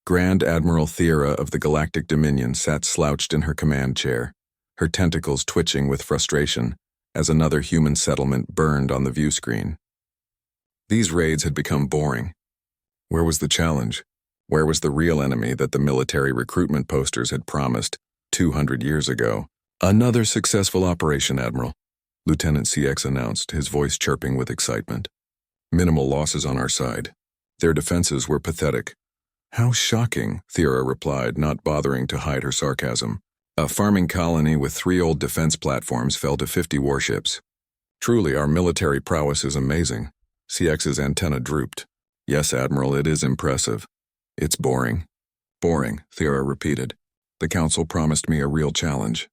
Grand Admiral Theora of the Galactic Dominion sat slouched in her command chair, her tentacles twitching with frustration as another human settlement burned on the view screen. These raids had become boring. Where was the challenge? Where was the real enemy that the military recruitment posters had promised 200 years ago? Another successful operation, Admiral, Lieutenant CX announced, his voice chirping with excitement. Minimal losses on our side. Their defenses were pathetic. How shocking, Theora replied, not bothering to hide her sarcasm. A farming colony with 3 old defense platforms fell to 50 warships. Truly, our military prowess is amazing. CX's antenna drooped. Yes, Admiral, it is impressive. It's boring. Boring, Theora repeated. The Council promised me a real challenge.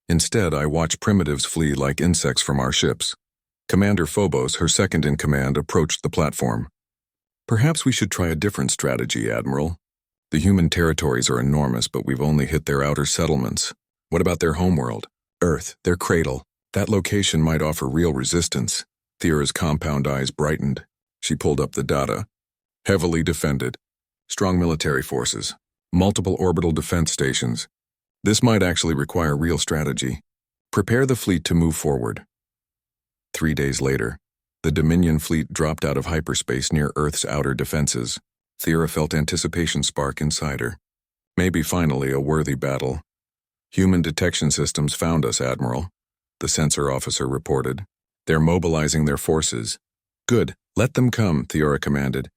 Instead, I watch primitives flee like insects from our ships. Commander Phobos, her second-in-command, approached the platform. Perhaps we should try a different strategy, Admiral. The human territories are enormous, but we've only hit their outer settlements. What about their homeworld? Earth, their cradle. That location might offer real resistance. Theora's compound eyes brightened. She pulled up the data. Heavily defended. Strong military forces. Multiple orbital defense stations. This might actually require real strategy. Prepare the fleet to move forward. 3 days later, the Dominion fleet dropped out of hyperspace near Earth's outer defenses. Theora felt anticipation spark inside her. Maybe finally a worthy battle. Human detection systems found us, Admiral, the sensor officer reported. They're mobilizing their forces. Good, let them come, Theora commanded.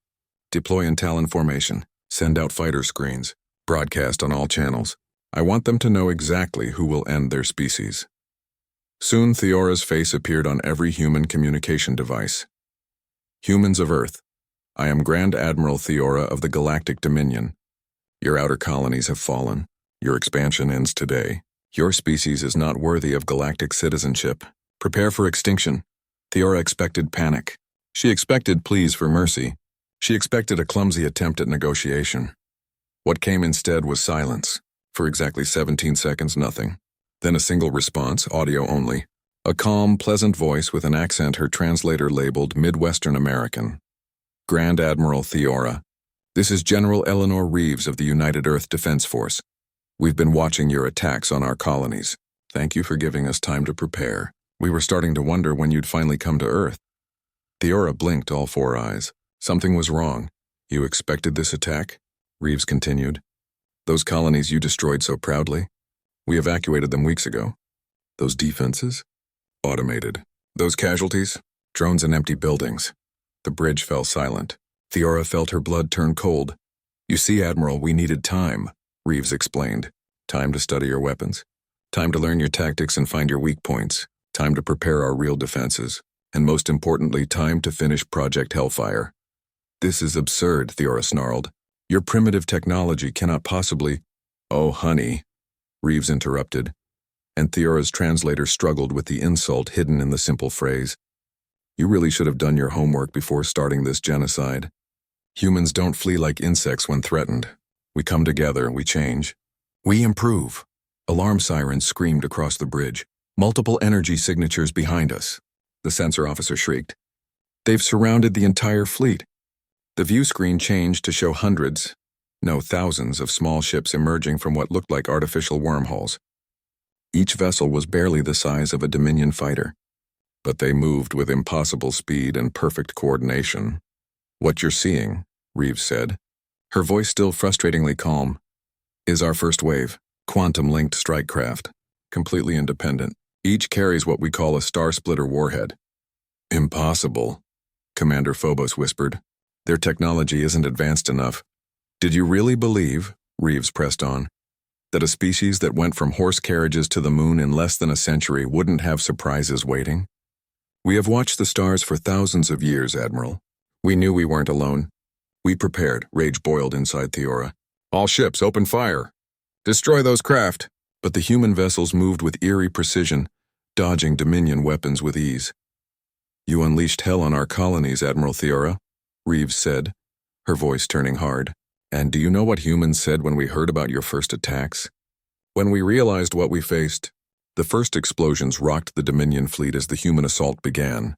Deploy in Talon formation. Send out fighter screens. Broadcast on all channels. I want them to know exactly who will end their species. Soon Theora's face appeared on every human communication device. Humans of Earth, I am Grand Admiral Theora of the Galactic Dominion. Your outer colonies have fallen. Your expansion ends today. Your species is not worthy of galactic citizenship. Prepare for extinction. Theora expected panic. She expected pleas for mercy. She expected a clumsy attempt at negotiation. What came instead was silence. For exactly 17 seconds, nothing. Then a single response, audio only. A calm, pleasant voice with an accent her translator labeled Midwestern American. Grand Admiral Theora, this is General Eleanor Reeves of the United Earth Defense Force. We've been watching your attacks on our colonies. Thank you for giving us time to prepare. We were starting to wonder when you'd finally come to Earth. Theora blinked, all 4 eyes. Something was wrong. You expected this attack? Reeves continued. Those colonies you destroyed so proudly? We evacuated them weeks ago. Those defenses? Automated. Those casualties? Drones and empty buildings. The bridge fell silent. Theora felt her blood turn cold. You see, Admiral, we needed time, Reeves explained. Time to study your weapons. Time to learn your tactics and find your weak points. Time to prepare our real defenses. And most importantly, time to finish Project Hellfire. This is absurd, Theora snarled. Your primitive technology cannot possibly— Oh, honey, Reeves interrupted, and Theora's translator struggled with the insult hidden in the simple phrase. You really should have done your homework before starting this genocide. Humans don't flee like insects when threatened. We come together, we change. We improve. Alarm sirens screamed across the bridge. Multiple energy signatures behind us. The sensor officer shrieked. They've surrounded the entire fleet. The view screen changed to show hundreds, no, thousands of small ships emerging from what looked like artificial wormholes. Each vessel was barely the size of a Dominion fighter, but they moved with impossible speed and perfect coordination. What you're seeing, Reeves said, her voice still frustratingly calm, is our first wave, quantum-linked strike craft, completely independent. Each carries what we call a star splitter warhead. Impossible, Commander Phobos whispered. Their technology isn't advanced enough. Did you really believe, Reeves pressed on, that a species that went from horse carriages to the moon in less than a century wouldn't have surprises waiting? We have watched the stars for thousands of years, Admiral. We knew we weren't alone. We prepared, rage boiled inside Theora. All ships, open fire. Destroy those craft. But the human vessels moved with eerie precision, dodging Dominion weapons with ease. You unleashed hell on our colonies, Admiral Theora, Reeves said, her voice turning hard. And do you know what humans said when we heard about your first attacks? When we realized what we faced, the first explosions rocked the Dominion fleet as the human assault began.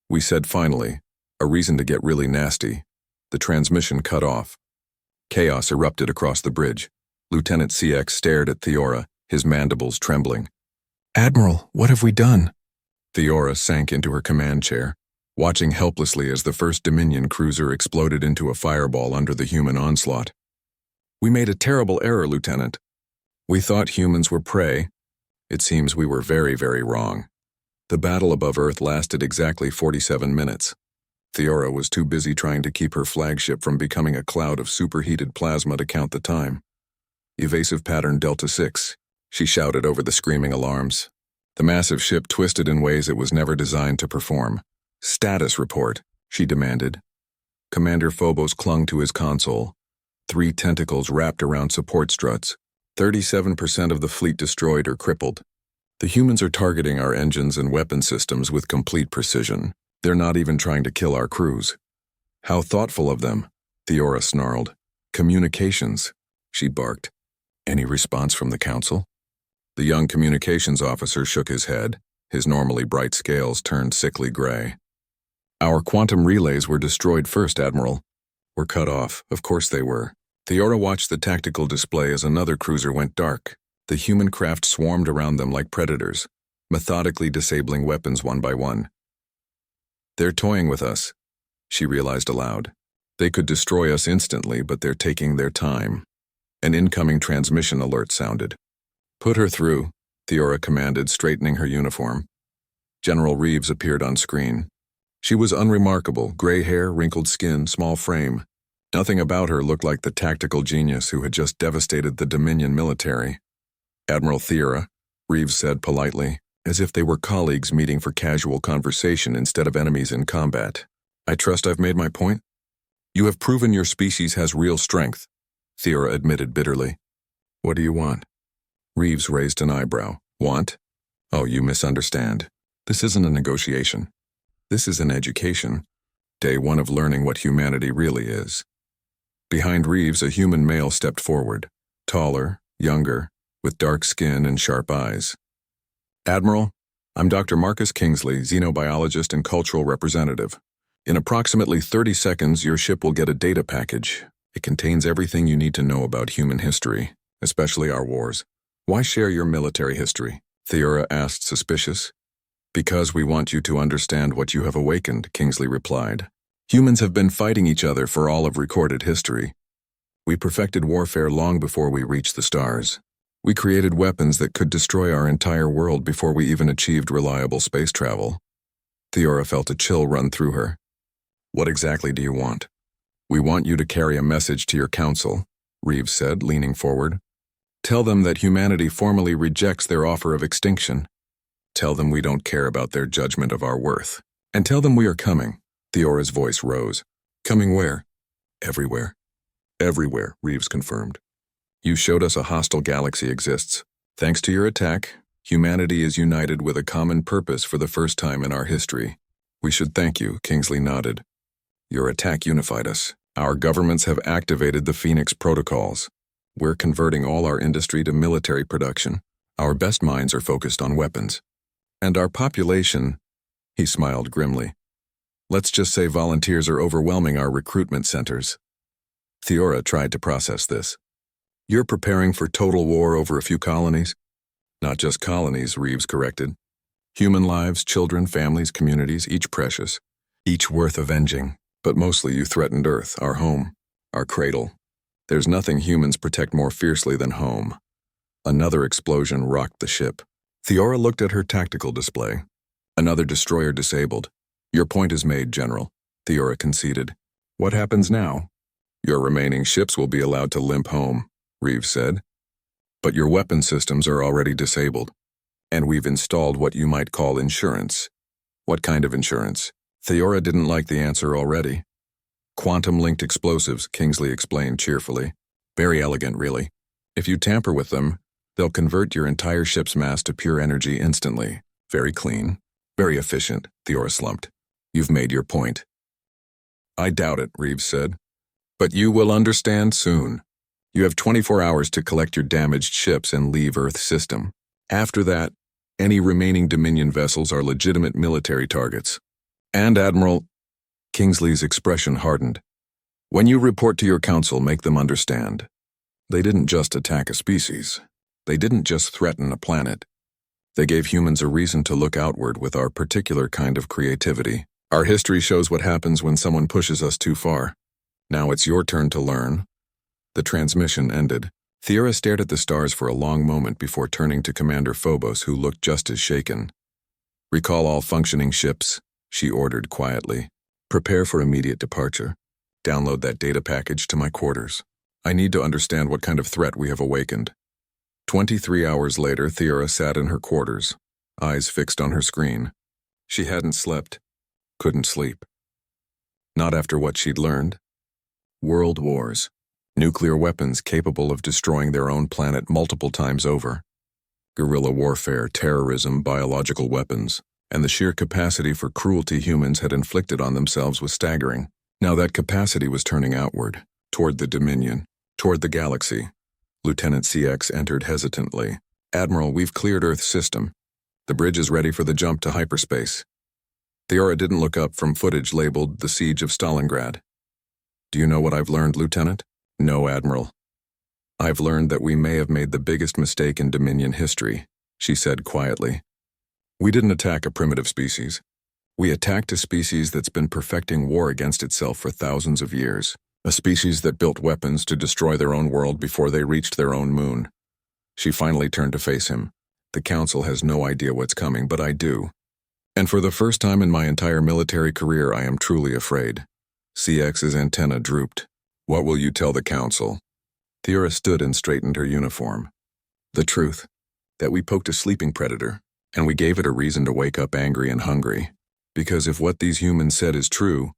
We said finally, a reason to get really nasty. The transmission cut off. Chaos erupted across the bridge. Lieutenant CX stared at Theora, his mandibles trembling. "Admiral, what have we done?" Theora sank into her command chair, watching helplessly as the first Dominion cruiser exploded into a fireball under the human onslaught. "We made a terrible error, Lieutenant. We thought humans were prey. It seems we were very, very wrong." The battle above Earth lasted exactly 47 minutes. Theora was too busy trying to keep her flagship from becoming a cloud of superheated plasma to count the time. "Evasive pattern Delta 6, she shouted over the screaming alarms. The massive ship twisted in ways it was never designed to perform. "Status report," she demanded. Commander Phobos clung to his console. 3 tentacles wrapped around support struts. 37% of the fleet destroyed or crippled. "The humans are targeting our engines and weapon systems with complete precision. They're not even trying to kill our crews." "How thoughtful of them," Theora snarled. "Communications," she barked. "Any response from the Council?" The young communications officer shook his head. His normally bright scales turned sickly gray. "Our quantum relays were destroyed first, Admiral." "Were cut off, of course they were." Theora watched the tactical display as another cruiser went dark. The human craft swarmed around them like predators, methodically disabling weapons one by one. "They're toying with us," she realized aloud. "They could destroy us instantly, but they're taking their time." An incoming transmission alert sounded. "Put her through," Theora commanded, straightening her uniform. General Reeves appeared on screen. She was unremarkable, gray hair, wrinkled skin, small frame. Nothing about her looked like the tactical genius who had just devastated the Dominion military. "Admiral Theora," Reeves said politely, as if they were colleagues meeting for casual conversation instead of enemies in combat. "I trust I've made my point?" "You have proven your species has real strength," Theora admitted bitterly. "What do you want?" Reeves raised an eyebrow. "Want? Oh, you misunderstand. This isn't a negotiation. This is an education. Day 1 of learning what humanity really is." Behind Reeves, a human male stepped forward, taller, younger, with dark skin and sharp eyes. "Admiral, I'm Dr. Marcus Kingsley, xenobiologist and cultural representative. In approximately 30 seconds, your ship will get a data package. It contains everything you need to know about human history, especially our wars." "Why share your military history?" Theora asked, suspicious. "Because we want you to understand what you have awakened," Kingsley replied. "Humans have been fighting each other for all of recorded history. We perfected warfare long before we reached the stars. We created weapons that could destroy our entire world before we even achieved reliable space travel." Theora felt a chill run through her. "What exactly do you want?" "We want you to carry a message to your council," Reeves said, leaning forward. "Tell them that humanity formally rejects their offer of extinction. Tell them we don't care about their judgment of our worth. And tell them we are coming." Theora's voice rose. "Coming where?" "Everywhere." "Everywhere," Reeves confirmed. "You showed us a hostile galaxy exists. Thanks to your attack, humanity is united with a common purpose for the first time in our history. We should thank you," Kingsley nodded. "Your attack unified us. Our governments have activated the Phoenix protocols. We're converting all our industry to military production. Our best minds are focused on weapons. And our population," he smiled grimly. "Let's just say volunteers are overwhelming our recruitment centers." Theora tried to process this. "You're preparing for total war over a few colonies?" "Not just colonies," Reeves corrected. "Human lives, children, families, communities, each precious, each worth avenging. But mostly you threatened Earth, our home, our cradle. There's nothing humans protect more fiercely than home." Another explosion rocked the ship. Theora looked at her tactical display. Another destroyer disabled. "Your point is made, General," Theora conceded. "What happens now?" "Your remaining ships will be allowed to limp home," Reeves said. "But your weapon systems are already disabled. And we've installed what you might call insurance." "What kind of insurance?" Theora didn't like the answer already. "Quantum-linked explosives," Kingsley explained cheerfully. "Very elegant, really. If you tamper with them, they'll convert your entire ship's mass to pure energy instantly. Very clean. Very efficient," Theora slumped. "You've made your point." "I doubt it," Reeves said. "But you will understand soon. You have 24 hours to collect your damaged ships and leave Earth's system. After that, any remaining Dominion vessels are legitimate military targets. And Admiral..." Kingsley's expression hardened. When you report to your council, make them understand. They didn't just attack a species. They didn't just threaten a planet. They gave humans a reason to look outward with our particular kind of creativity. Our history shows what happens when someone pushes us too far. Now it's your turn to learn. The transmission ended. Theora stared at the stars for a long moment before turning to Commander Phobos, who looked just as shaken. Recall all functioning ships, she ordered quietly. Prepare for immediate departure. Download that data package to my quarters. I need to understand what kind of threat we have awakened. 23 hours later, Theora sat in her quarters, eyes fixed on her screen. She hadn't slept, couldn't sleep. Not after what she'd learned. World wars. Nuclear weapons capable of destroying their own planet multiple times over. Guerrilla warfare, terrorism, biological weapons, and the sheer capacity for cruelty humans had inflicted on themselves was staggering. Now that capacity was turning outward, toward the Dominion, toward the galaxy. Lieutenant CX entered hesitantly. Admiral, we've cleared Earth's system. The bridge is ready for the jump to hyperspace. Theora didn't look up from footage labeled The Siege of Stalingrad. Do you know what I've learned, Lieutenant? No, Admiral. I've learned that we may have made the biggest mistake in Dominion history, she said quietly. We didn't attack a primitive species. We attacked a species that's been perfecting war against itself for thousands of years. A species that built weapons to destroy their own world before they reached their own moon. She finally turned to face him. The Council has no idea what's coming, but I do. And for the first time in my entire military career, I am truly afraid. CX's antenna drooped. What will you tell the Council? Theora stood and straightened her uniform. The truth. That we poked a sleeping predator, and we gave it a reason to wake up angry and hungry. Because if what these humans said is true,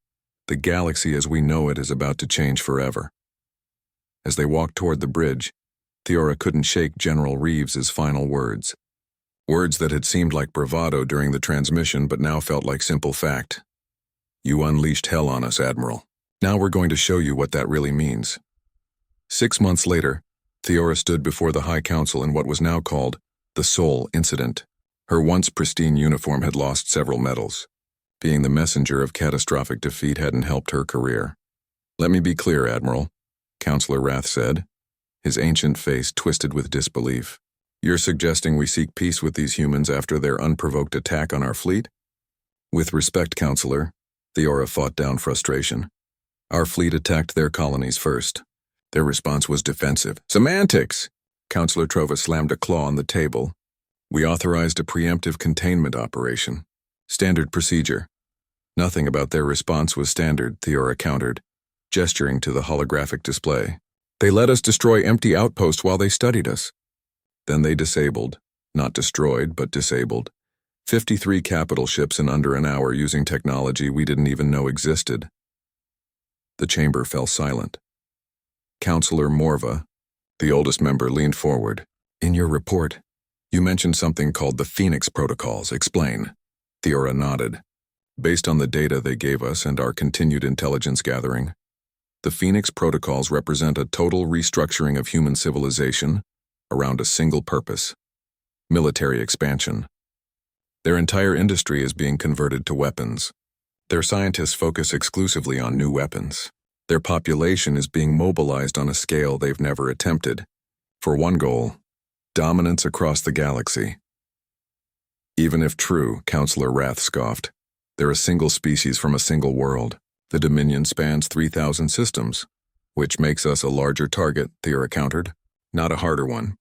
the galaxy as we know it is about to change forever. As they walked toward the bridge, Theora couldn't shake General Reeves's final words. Words that had seemed like bravado during the transmission but now felt like simple fact. You unleashed hell on us, Admiral. Now we're going to show you what that really means. 6 months later, Theora stood before the High Council in what was now called the Soul Incident. Her once pristine uniform had lost several medals. Being the messenger of catastrophic defeat hadn't helped her career. Let me be clear, Admiral, Counselor Rath said, his ancient face twisted with disbelief. You're suggesting we seek peace with these humans after their unprovoked attack on our fleet? With respect, Counselor, Theora fought down frustration. Our fleet attacked their colonies first. Their response was defensive. Semantics! Counselor Trova slammed a claw on the table. We authorized a preemptive containment operation. Standard procedure. Nothing about their response was standard, Theora countered, gesturing to the holographic display. They let us destroy empty outposts while they studied us. Then they disabled, not destroyed, but disabled, 53 capital ships in under an hour using technology we didn't even know existed. The chamber fell silent. Counselor Morva, the oldest member, leaned forward. In your report, you mentioned something called the Phoenix Protocols. Explain. Theora nodded. Based on the data they gave us and our continued intelligence gathering, the Phoenix Protocols represent a total restructuring of human civilization around a single purpose: military expansion. Their entire industry is being converted to weapons. Their scientists focus exclusively on new weapons. Their population is being mobilized on a scale they've never attempted, for one goal: dominance across the galaxy. Even if true, Counselor Rath scoffed, they're a single species from a single world. The Dominion spans 3,000 systems, which makes us a larger target, Theora countered, not a harder one.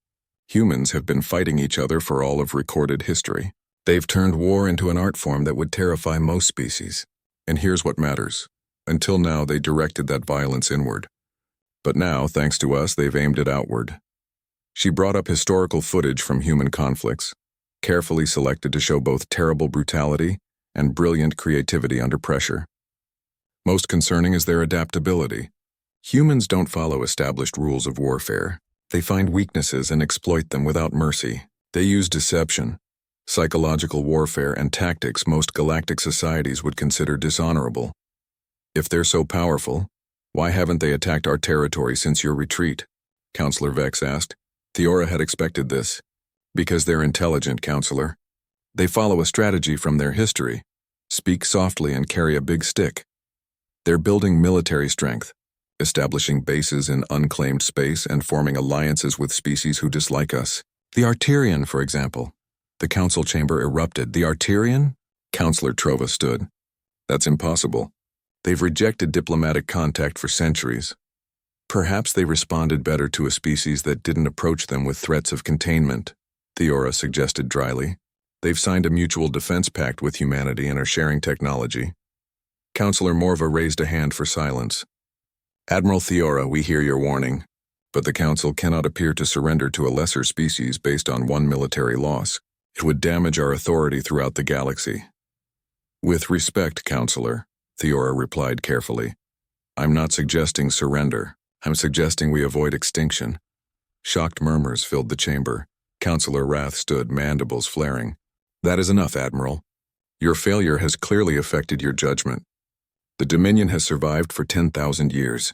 Humans have been fighting each other for all of recorded history. They've turned war into an art form that would terrify most species. And here's what matters. Until now, they directed that violence inward. But now, thanks to us, they've aimed it outward. She brought up historical footage from human conflicts, carefully selected to show both terrible brutality and brilliant creativity under pressure. Most concerning is their adaptability. Humans don't follow established rules of warfare. They find weaknesses and exploit them without mercy. They use deception, psychological warfare, and tactics most galactic societies would consider dishonorable. If they're so powerful, why haven't they attacked our territory since your retreat? Counselor Vex asked. Theora had expected this. Because they're intelligent, Counselor. They follow a strategy from their history. Speak softly and carry a big stick. They're building military strength, establishing bases in unclaimed space and forming alliances with species who dislike us. The Arterian, for example. The council chamber erupted. The Arterian? Counselor Trova stood. That's impossible. They've rejected diplomatic contact for centuries. Perhaps they responded better to a species that didn't approach them with threats of containment, Theora suggested dryly. They've signed a mutual defense pact with humanity and are sharing technology. Counselor Morva raised a hand for silence. Admiral Theora, we hear your warning, but the Council cannot appear to surrender to a lesser species based on one military loss. It would damage our authority throughout the galaxy. With respect, Counselor, Theora replied carefully. I'm not suggesting surrender. I'm suggesting we avoid extinction. Shocked murmurs filled the chamber. Counselor Wrath stood, mandibles flaring. That is enough, Admiral. Your failure has clearly affected your judgment. The Dominion has survived for 10,000 years.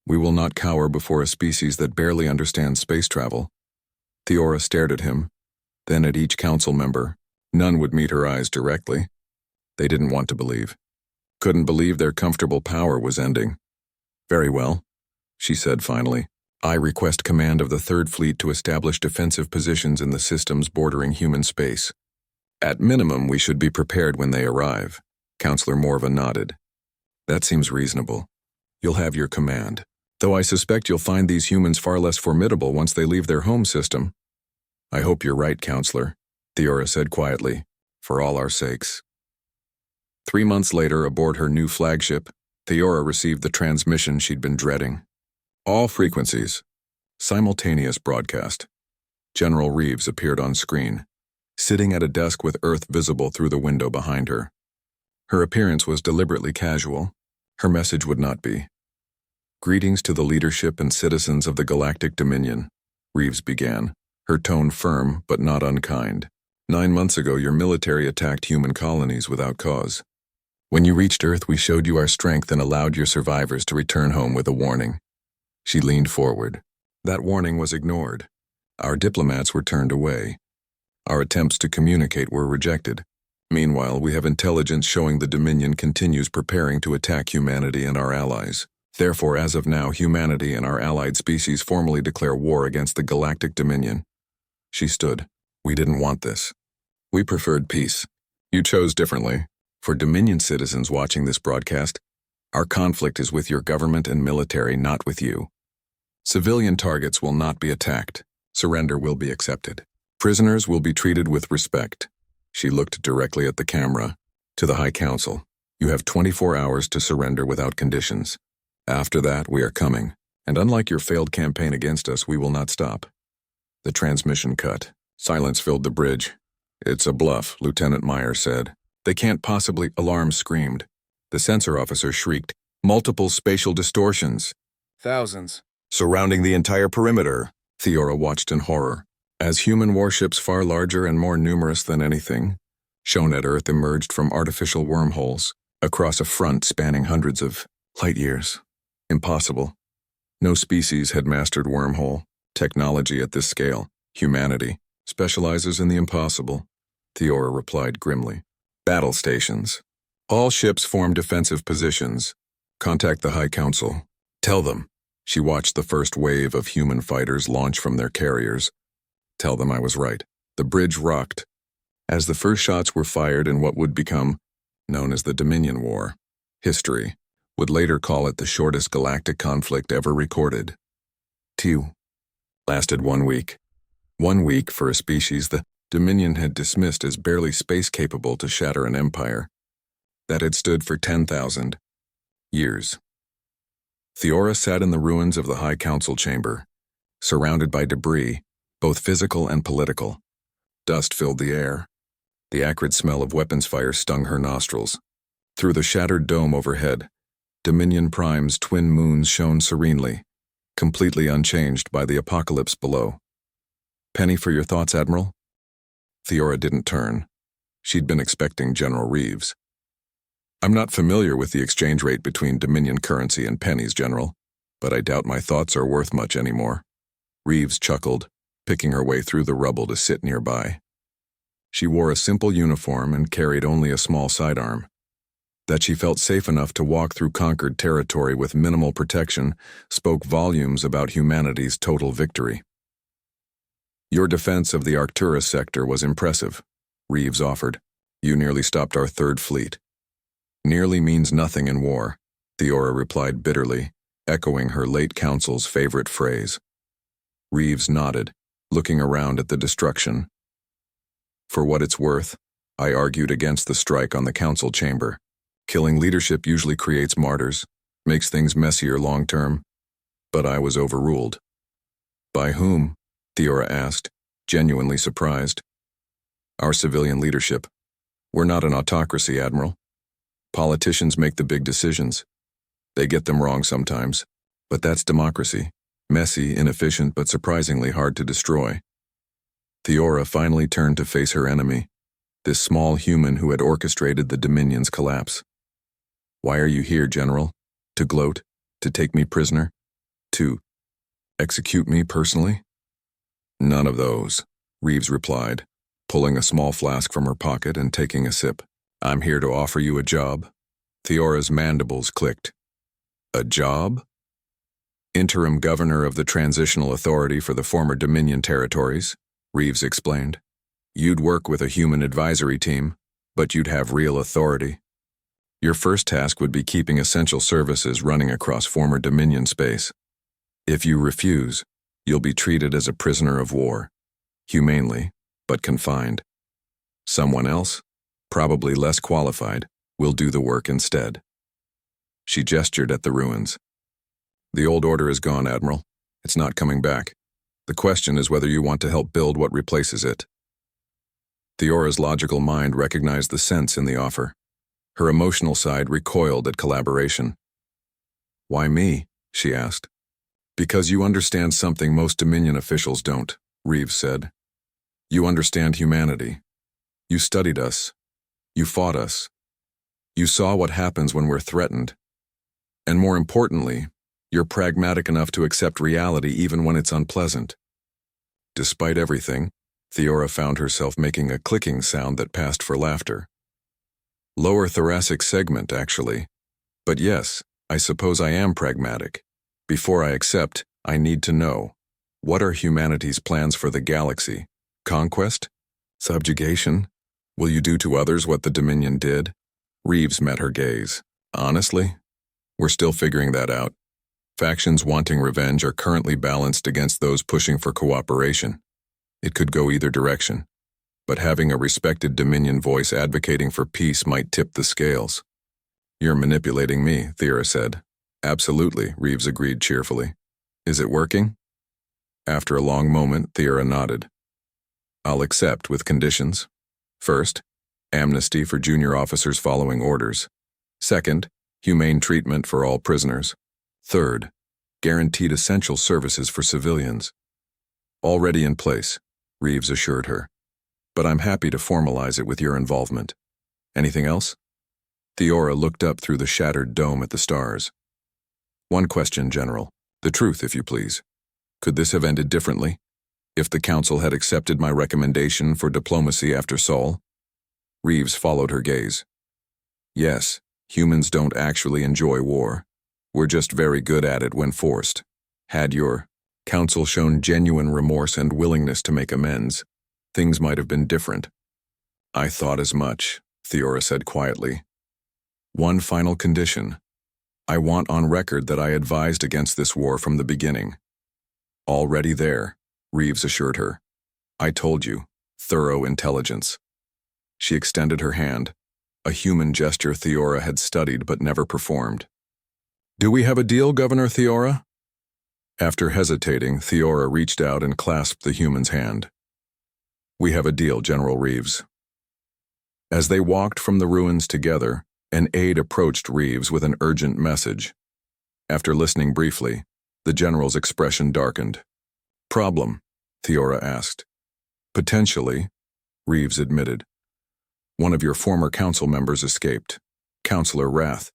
We will not cower before a species that barely understands space travel. Theora stared at him, then at each council member. None would meet her eyes directly. They didn't want to believe. Couldn't believe their comfortable power was ending. Very well, she said finally. I request command of the Third Fleet to establish defensive positions in the systems bordering human space. At minimum, we should be prepared when they arrive. Counselor Morva nodded. That seems reasonable. You'll have your command, though I suspect you'll find these humans far less formidable once they leave their home system. I hope you're right, Counselor, Theora said quietly, for all our sakes. 3 months later, aboard her new flagship, Theora received the transmission she'd been dreading. All frequencies. Simultaneous broadcast. General Reeves appeared on screen, sitting at a desk with Earth visible through the window behind her. Her appearance was deliberately casual. Her message would not be. Greetings to the leadership and citizens of the Galactic Dominion, Reeves began, her tone firm but not unkind. 9 months ago, your military attacked human colonies without cause. When you reached Earth, we showed you our strength and allowed your survivors to return home with a warning. She leaned forward. That warning was ignored. Our diplomats were turned away. Our attempts to communicate were rejected. Meanwhile, we have intelligence showing the Dominion continues preparing to attack humanity and our allies. Therefore, as of now, humanity and our allied species formally declare war against the Galactic Dominion. She stood. We didn't want this. We preferred peace. You chose differently. For Dominion citizens watching this broadcast, our conflict is with your government and military, not with you. Civilian targets will not be attacked. Surrender will be accepted. Prisoners will be treated with respect. She looked directly at the camera. To the High Council, you have 24 hours to surrender without conditions. After that, we are coming. And unlike your failed campaign against us, we will not stop. The transmission cut. Silence filled the bridge. It's a bluff, Lieutenant Meyer said. They can't possibly. Alarm screamed. The sensor officer shrieked. Multiple spatial distortions. Thousands. Surrounding the entire perimeter. Theora watched in horror. As human warships far larger and more numerous than anything shown at Earth emerged from artificial wormholes across a front spanning hundreds of light years. Impossible. No species had mastered wormhole technology at this scale. Humanity specializes in the impossible, Theora replied grimly. Battle stations. All ships form defensive positions. Contact the High Council. Tell them. She watched the first wave of human fighters launch from their carriers. Tell them I was right. The bridge rocked. As the first shots were fired in what would become known as the Dominion War, history would later call it the shortest galactic conflict ever recorded. Tew. Lasted 1 week. 1 week for a species the Dominion had dismissed as barely space-capable to shatter an empire that had stood for 10,000 years. Theora sat in the ruins of the High Council chamber, surrounded by debris, both physical and political. Dust filled the air. The acrid smell of weapons fire stung her nostrils. Through the shattered dome overhead, Dominion Prime's twin moons shone serenely, completely unchanged by the apocalypse below. Penny for your thoughts, Admiral? Theora didn't turn. She'd been expecting General Reeves. I'm not familiar with the exchange rate between Dominion currency and pennies, General, but I doubt my thoughts are worth much anymore. Reeves chuckled, picking her way through the rubble to sit nearby. She wore a simple uniform and carried only a small sidearm. That she felt safe enough to walk through conquered territory with minimal protection spoke volumes about humanity's total victory. Your defense of the Arcturus sector was impressive, Reeves offered. You nearly stopped our third fleet. Nearly means nothing in war, Theora replied bitterly, echoing her late counsel's favorite phrase. Reeves nodded, looking around at the destruction. For what it's worth, I argued against the strike on the council chamber. Killing leadership usually creates martyrs, makes things messier long-term, but I was overruled. By whom? Theora asked, genuinely surprised. Our civilian leadership. We're not an autocracy, Admiral. Politicians make the big decisions. They get them wrong sometimes, but that's democracy. Messy, inefficient, but surprisingly hard to destroy. Theora finally turned to face her enemy, this small human who had orchestrated the Dominion's collapse. Why are you here, General? To gloat? To take me prisoner? To execute me personally? None of those, Reeves replied, pulling a small flask from her pocket and taking a sip. I'm here to offer you a job. Theora's mandibles clicked. A job? Interim governor of the Transitional Authority for the former Dominion territories, Reeves explained. You'd work with a human advisory team, but you'd have real authority. Your first task would be keeping essential services running across former Dominion space. If you refuse, you'll be treated as a prisoner of war, humanely, but confined. Someone else, probably less qualified, will do the work instead. She gestured at the ruins. The old order is gone, Admiral. It's not coming back. The question is whether you want to help build what replaces it. Theora's logical mind recognized the sense in the offer. Her emotional side recoiled at collaboration. Why me? She asked. Because you understand something most Dominion officials don't, Reeves said. You understand humanity. You studied us. You fought us. You saw what happens when we're threatened. And more importantly, you're pragmatic enough to accept reality even when it's unpleasant. Despite everything, Theora found herself making a clicking sound that passed for laughter. Lower thoracic segment, actually. But yes, I suppose I am pragmatic. Before I accept, I need to know. What are humanity's plans for the galaxy? Conquest? Subjugation? Will you do to others what the Dominion did? Reeves met her gaze. Honestly, we're still figuring that out. Factions wanting revenge are currently balanced against those pushing for cooperation. It could go either direction, but having a respected Dominion voice advocating for peace might tip the scales. You're manipulating me, Theora said. Absolutely, Reeves agreed cheerfully. Is it working? After a long moment, Theora nodded. I'll accept with conditions. First, amnesty for junior officers following orders. Second, humane treatment for all prisoners. Third, guaranteed essential services for civilians. Already in place, Reeves assured her. But I'm happy to formalize it with your involvement. Anything else? Theora looked up through the shattered dome at the stars. One question, General. The truth, if you please. Could this have ended differently? If the Council had accepted my recommendation for diplomacy after Sol? Reeves followed her gaze. Yes, humans don't actually enjoy war. We're just very good at it when forced. Had your Council shown genuine remorse and willingness to make amends, things might have been different. I thought as much, Theora said quietly. One final condition. I want on record that I advised against this war from the beginning. Already there, Reeves assured her. I told you, thorough intelligence. She extended her hand, a human gesture Theora had studied but never performed. Do we have a deal, Governor Theora? After hesitating, Theora reached out and clasped the human's hand. We have a deal, General Reeves. As they walked from the ruins together, an aide approached Reeves with an urgent message. After listening briefly, the general's expression darkened. Problem? Theora asked. Potentially, Reeves admitted. One of your former council members escaped, Councillor Wrath.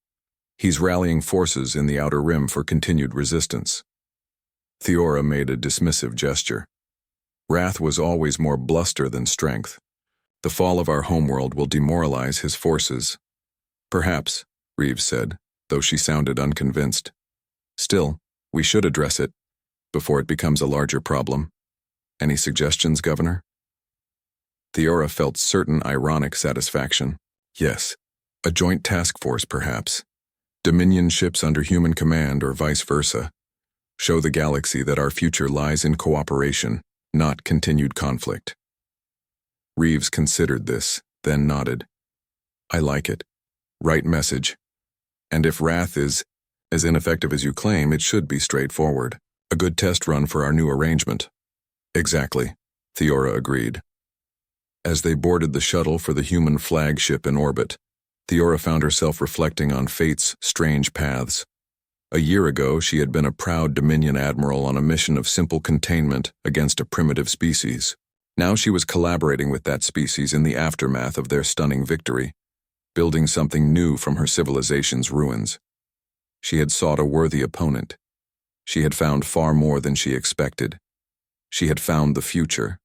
He's rallying forces in the Outer Rim for continued resistance. Theora made a dismissive gesture. Wrath was always more bluster than strength. The fall of our homeworld will demoralize his forces. Perhaps, Reeves said, though she sounded unconvinced. Still, we should address it, before it becomes a larger problem. Any suggestions, Governor? Theora felt certain ironic satisfaction. Yes, a joint task force, perhaps. Dominion ships under human command or vice versa. Show the galaxy that our future lies in cooperation, not continued conflict. Reeves considered this, then nodded. I like it. Right message. And if Wrath is as ineffective as you claim, it should be straightforward. A good test run for our new arrangement. Exactly, Theora agreed. As they boarded the shuttle for the human flagship in orbit, Theora found herself reflecting on fate's strange paths. A year ago, she had been a proud Dominion admiral on a mission of simple containment against a primitive species. Now she was collaborating with that species in the aftermath of their stunning victory, building something new from her civilization's ruins. She had sought a worthy opponent. She had found far more than she expected. She had found the future.